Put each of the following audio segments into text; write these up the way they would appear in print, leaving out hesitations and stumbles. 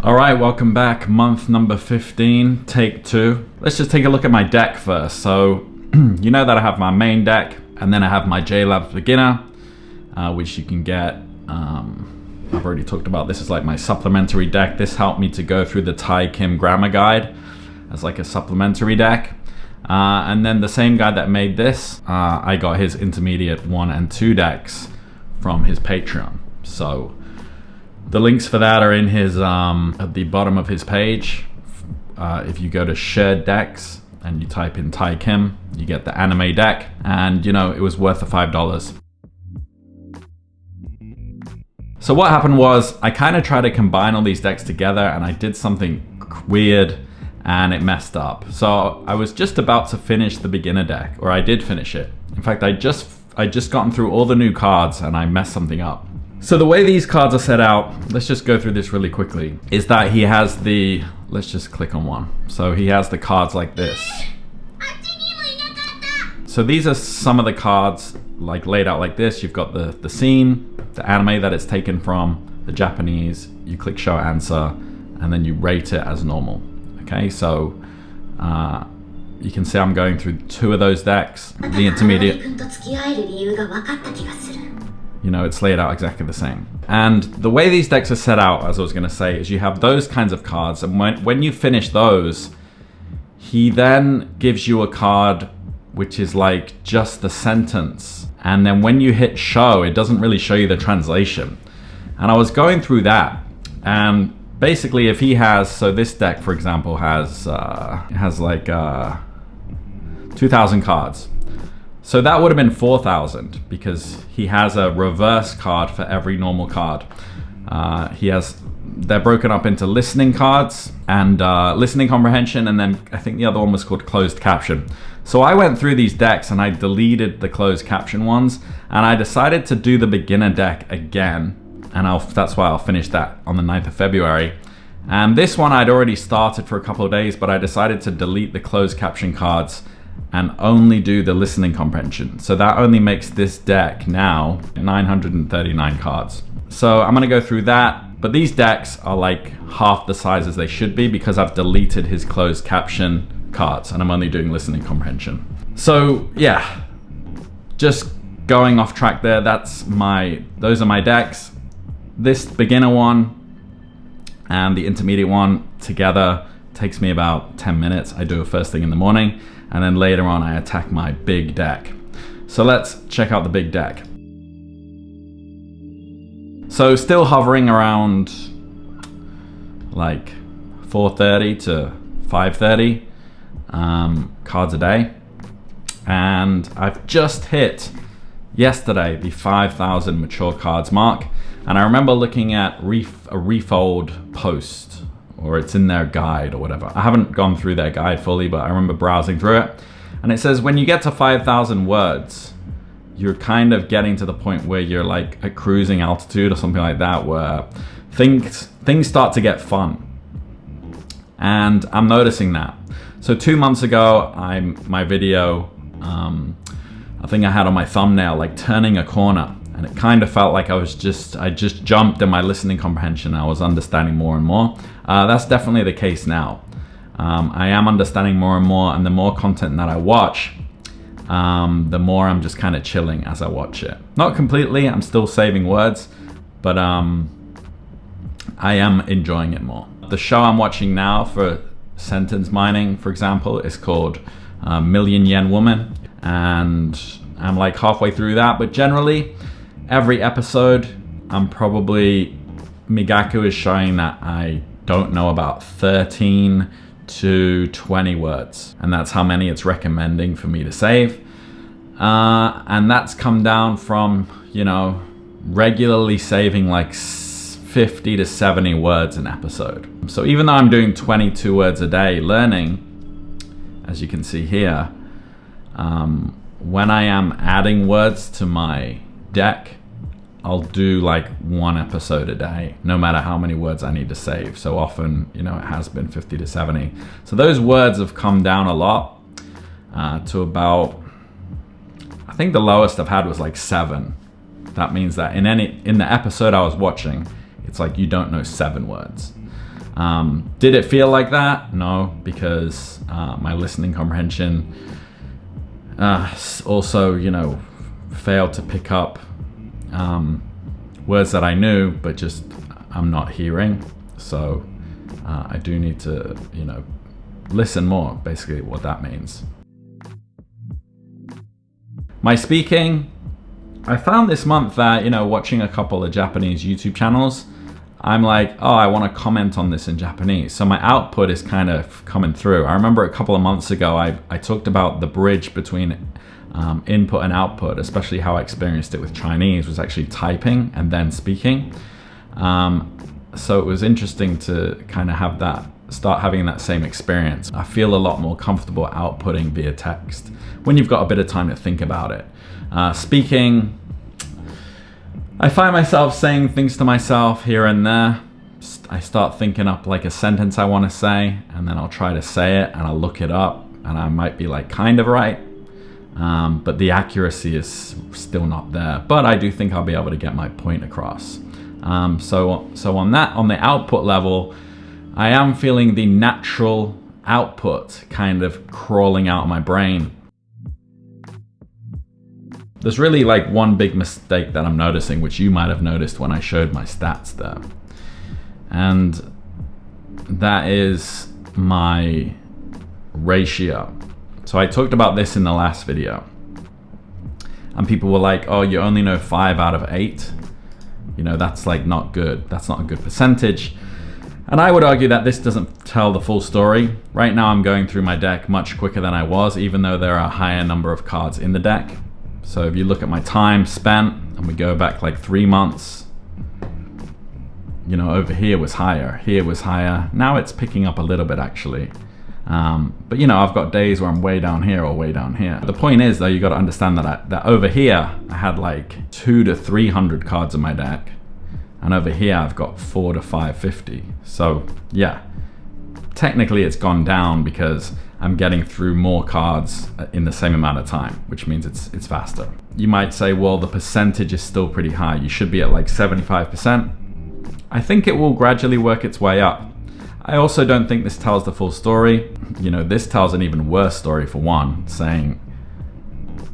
All right, welcome back. Month number 15, take 2. Let's just take a look at my deck first. So, you know that I have my main deck, and then I have my JLabs Beginner, which you can get. I've already talked about this. Is like my supplementary deck. This helped me to go through the Thai Kim grammar guide as like a supplementary deck. And then the same guy that made this, I got his intermediate 1 and 2 decks from his Patreon. So the links for that are in his at the bottom of his page. If you go to shared decks and you type in Thai Kim, you get the anime deck, and you know, it was worth the $5. So what happened was I kind of tried to combine all these decks together, and I did something weird and it messed up. So I was just about to finish the beginner deck, or I did finish it. In fact, I just gotten through all the new cards and I messed something up. So the way these cards are set out, let's just go through this really quickly, is that he has the, let's just click on one. So he has the cards like this. So these are some of the cards like laid out like this. You've got the scene, the anime that it's taken from, the Japanese, you click show answer, and then you rate it as normal. Okay, so you can see I'm going through 2 of those decks. The intermediate, you know, it's laid out exactly the same. And the way these decks are set out, as I was gonna say, is you have those kinds of cards, and when you finish those, he then gives you a card which is like just the sentence. And then when you hit show, it doesn't really show you the translation. And I was going through that, and basically if he has, so this deck for example has like 2,000 cards. So that would have been 4,000 because he has a reverse card for every normal card. They're broken up into listening cards and listening comprehension, and then I think the other one was called closed caption. So I went through these decks and I deleted the closed caption ones, and I decided to do the beginner deck again, and that's why I'll finish that on the 9th of February. And this one I'd already started for a couple of days, but I decided to delete the closed caption cards and only do the listening comprehension. So that only makes this deck now 939 cards. So I'm gonna go through that, but these decks are like half the size as they should be because I've deleted his closed caption cards and I'm only doing listening comprehension. So yeah, just going off track there, those are my decks. This beginner one and the intermediate one together takes me about 10 minutes. I do it first thing in the morning, and then later on I attack my big deck. So let's check out the big deck. So still hovering around like 430 to 530 cards a day. And I've just hit yesterday the 5,000 mature cards mark. And I remember looking at a Refold post, or it's in their guide or whatever. I haven't gone through their guide fully, but I remember browsing through it. And it says when you get to 5,000 words, you're kind of getting to the point where you're like at cruising altitude or something like that, where things start to get fun. And I'm noticing that. So 2 months ago, my video, I think I had on my thumbnail, like turning a corner. And it kind of felt like I just jumped in my listening comprehension. I was understanding more and more. That's definitely the case now. I am understanding more and more, and the more content that I watch, the more I'm just kind of chilling as I watch it. Not completely, I'm still saving words, but I am enjoying it more. The show I'm watching now for sentence mining, for example, is called Million Yen Woman, and I'm like halfway through that, but generally, every episode, Migaku is showing that I don't know about 13 to 20 words. And that's how many it's recommending for me to save. And that's come down from, you know, regularly saving like 50 to 70 words an episode. So even though I'm doing 22 words a day learning, as you can see here, when I am adding words to my deck, I'll do like 1 episode a day, no matter how many words I need to save. So often, you know, it has been 50 to 70. So those words have come down a lot to about, I think the lowest I've had was like 7. That means that in the episode I was watching, it's like you don't know 7 words. Did it feel like that? No, because my listening comprehension also, you know, failed to pick up words that I knew, but just I'm not hearing. So I do need to, you know, listen more, basically what that means. My speaking, I found this month that, you know, watching a couple of Japanese YouTube channels, I'm like, oh, I want to comment on this in Japanese. So my output is kind of coming through. I remember a couple of months ago, I talked about the bridge between input and output, especially how I experienced it with Chinese, was actually typing and then speaking. So it was interesting to kind of have that, start having that same experience. I feel a lot more comfortable outputting via text when you've got a bit of time to think about it. Speaking, I find myself saying things to myself here and there. I start thinking up like a sentence I want to say, and then I'll try to say it and I'll look it up and I might be like kind of right. But the accuracy is still not there. But I do think I'll be able to get my point across. So on the output level, I am feeling the natural output kind of crawling out of my brain. There's really like one big mistake that I'm noticing, which you might have noticed when I showed my stats there. And that is my ratio. So I talked about this in the last video. And people were like, oh, you only know 5 out of 8. You know, that's like not good. That's not a good percentage. And I would argue that this doesn't tell the full story. Right now I'm going through my deck much quicker than I was, even though there are a higher number of cards in the deck. So if you look at my time spent and we go back like 3 months, you know, over here was higher, here was higher. Now it's picking up a little bit actually. But you know, I've got days where I'm way down here or way down here. The point is though, you got to understand that over here, I had like 200 to 300 cards in my deck. And over here, I've got 400 to 550. So yeah, technically it's gone down because I'm getting through more cards in the same amount of time, which means it's faster. You might say, well, the percentage is still pretty high. You should be at like 75%. I think it will gradually work its way up. I also don't think this tells the full story. You know, this tells an even worse story for one, saying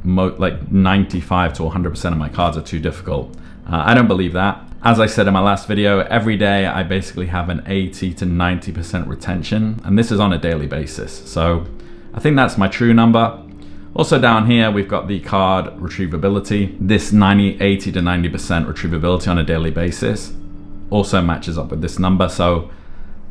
like 95 to 100% of my cards are too difficult. I don't believe that. As I said in my last video, every day I basically have an 80 to 90% retention, and this is on a daily basis. So I think that's my true number. Also down here, we've got the card retrievability. This 80 to 90% retrievability on a daily basis also matches up with this number. So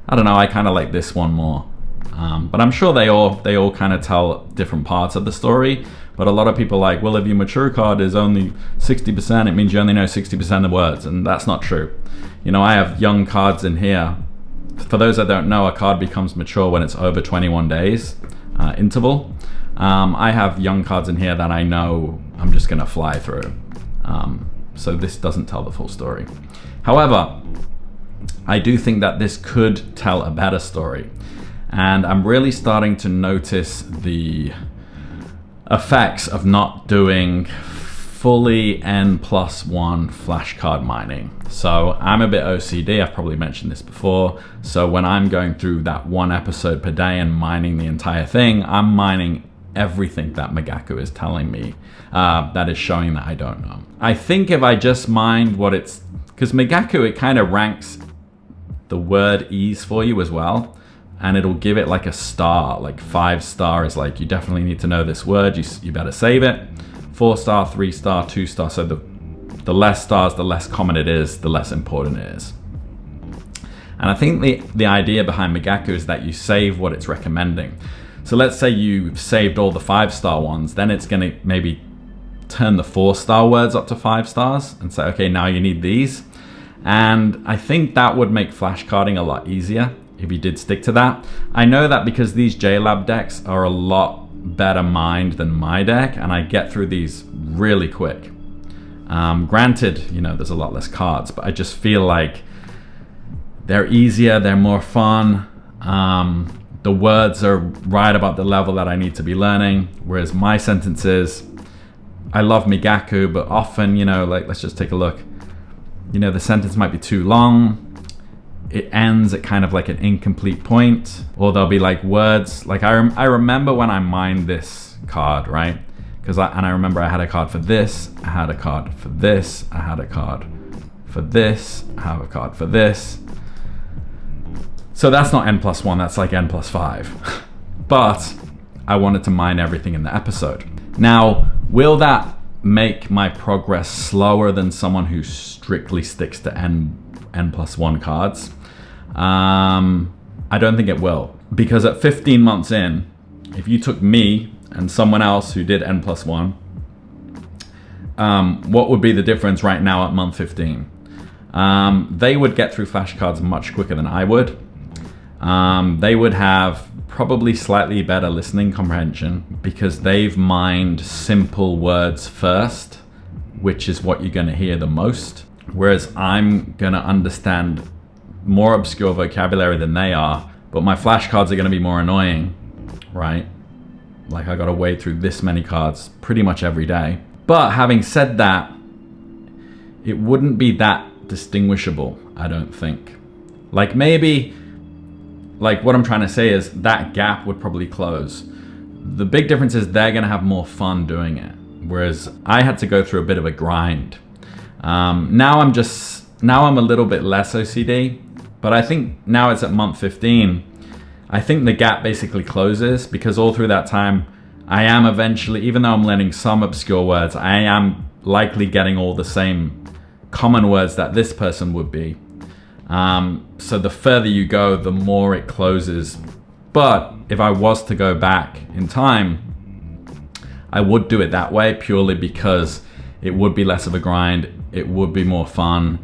I don't know, I kind of like this one more. But I'm sure they all kind of tell different parts of the story. But a lot of people are like, well, if your mature card is only 60%, it means you only know 60% of words, and that's not true. You know, I have young cards in here. For those that don't know, a card becomes mature when it's over 21 days interval. I have young cards in here that I know I'm just gonna fly through. So this doesn't tell the full story. However, I do think that this could tell a better story. And I'm really starting to notice the effects of not doing fully N+1 flashcard mining. So I'm a bit OCD, I've probably mentioned this before. So when I'm going through that 1 episode per day and mining the entire thing, I'm mining everything that Magaku is telling me that is showing that I don't know. I think if I just mined what it's, because Magaku, it kind of ranks the word ease for you as well. And it'll give it like a star, like 5-star is like, you definitely need to know this word, you better save it. 4-star, 3-star, 2-star, so the less stars, the less common it is, the less important it is. And I think the idea behind Magaku is that you save what it's recommending. So let's say you've saved all the 5-star ones, then it's gonna maybe turn the 4-star words up to 5 stars and say, okay, now you need these. And I think that would make flashcarding a lot easier if you did stick to that. I know that because these JLab decks are a lot better mined than my deck, and I get through these really quick. Granted, you know, there's a lot less cards, but I just feel like they're easier, they're more fun. The words are right about the level that I need to be learning, whereas my sentences, I love Magaku, but often, you know, like, let's just take a look. You know, the sentence might be too long. it ends at kind of like an incomplete point, or there'll be like words. Like I remember when I mined this card, right? I remember I had a card for this, I had a card for this, I had a card for this, I have a card for this. So that's not n+1, that's like n+5. But I wanted to mine everything in the episode. Now, will that make my progress slower than someone who strictly sticks to n+1 cards? I don't think it will. Because at 15 months in, if you took me and someone else who did n+1, what would be the difference right now at month 15? They would get through flashcards much quicker than I would. They would have probably slightly better listening comprehension because they've mined simple words first, which is what you're going to hear the most. Whereas I'm going to understand more obscure vocabulary than they are, but my flashcards are going to be more annoying, right? Like I got to wade through this many cards pretty much every day. But having said that, it wouldn't be that distinguishable, I don't think. Like maybe, like what I'm trying to say is that gap would probably close. The big difference is they're going to have more fun doing it, whereas I had to go through a bit of a grind. Now I'm a little bit less OCD, but I think now it's at month 15. I think the gap basically closes because all through that time, I am eventually, even though I'm learning some obscure words, I am likely getting all the same common words that this person would be. So the further you go, the more it closes. But if I was to go back in time, I would do it that way purely because it would be less of a grind. It would be more fun.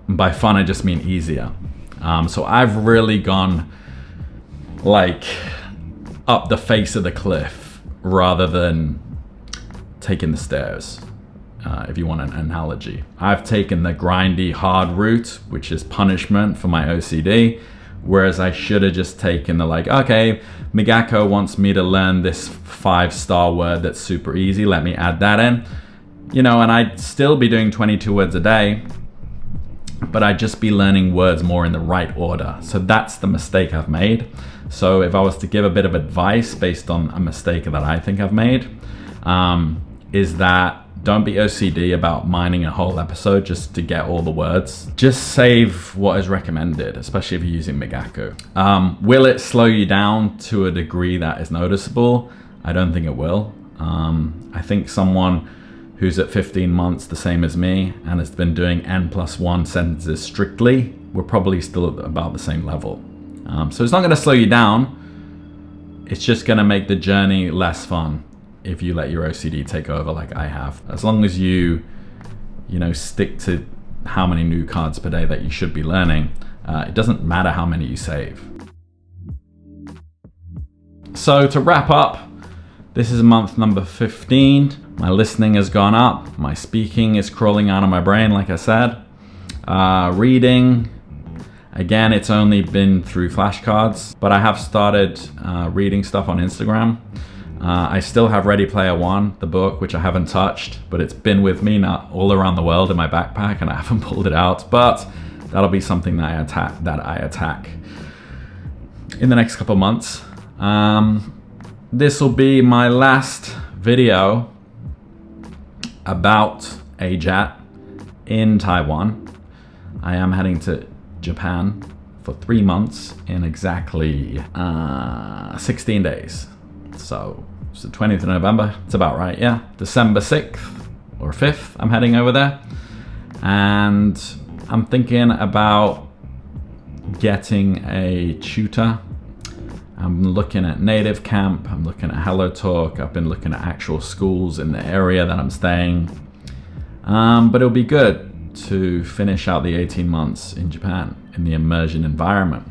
By fun, I just mean easier. So I've really gone like up the face of the cliff rather than taking the stairs. If you want an analogy, I've taken the grindy hard route, which is punishment for my OCD, whereas I should have just taken the like, okay, Migako wants me to learn this 5-star word that's super easy, let me add that in, you know, and I'd still be doing 22 words a day, but I'd just be learning words more in the right order. So that's the mistake I've made. So if I was to give a bit of advice based on a mistake that I think I've made, is that don't be OCD about mining a whole episode just to get all the words. Just save what is recommended, especially if you're using Migako. Will it slow you down to a degree that is noticeable? I don't think it will. I think someone who's at 15 months, the same as me, and has been doing n+1 sentences strictly, we're probably still at about the same level. So it's not gonna slow you down. It's just gonna make the journey less fun if you let your OCD take over like I have. As long as you know, stick to how many new cards per day that you should be learning, it doesn't matter how many you save. So to wrap up, this is month number 15. My listening has gone up. My speaking is crawling out of my brain, like I said. Reading, again, it's only been through flashcards, but I have started reading stuff on Instagram. I still have Ready Player One, the book, which I haven't touched, but it's been with me now all around the world in my backpack and I haven't pulled it out, but that'll be something that I attack in the next couple months. This will be my last video about AJATT in Taiwan. I am heading to Japan for 3 months in exactly 16 days. So it's the 20th of November, it's about right, yeah. December 6th or 5th, I'm heading over there. And I'm thinking about getting a tutor. I'm looking at Native Camp, I'm looking at Hello Talk, I've been looking at actual schools in the area that I'm staying. But it'll be good to finish out the 18 months in Japan in the immersion environment.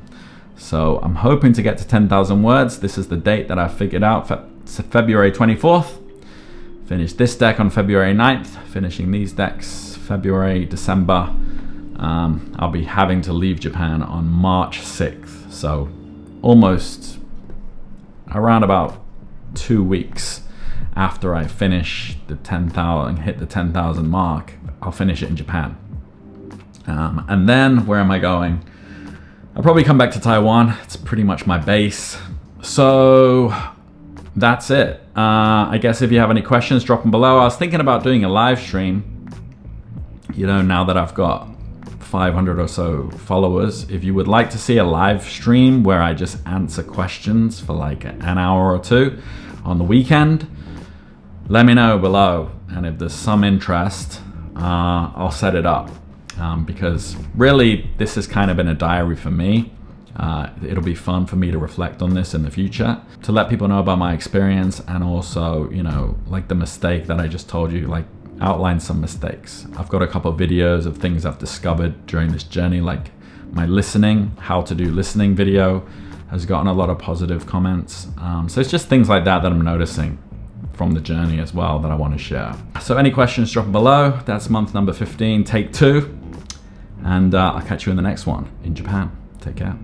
So I'm hoping to get to 10,000 words. This is the date that I figured out, February 24th. Finish this deck on February 9th, finishing these decks February, December. I'll be having to leave Japan on March 6th. So almost around about 2 weeks after I finish the 10,000, hit the 10,000 mark, I'll finish it in Japan. And then where am I going? I'll probably come back to Taiwan. It's pretty much my base. So that's it. I guess if you have any questions, drop them below. I was thinking about doing a live stream, you know, now that I've got 500 or so followers. If you would like to see a live stream where I just answer questions for like an hour or two on the weekend, let me know below. And if there's some interest, I'll set it up. Because really this has kind of been a diary for me. It'll be fun for me to reflect on this in the future, to let people know about my experience, and also, you know, like the mistake that I just told you, like outline some mistakes. I've got a couple of videos of things I've discovered during this journey, like my listening, how to do listening video has gotten a lot of positive comments. So it's just things like that that I'm noticing from the journey as well that I want to share. So any questions, drop them below. That's month number 15, take 2. And I'll catch you in the next one in Japan. Take care.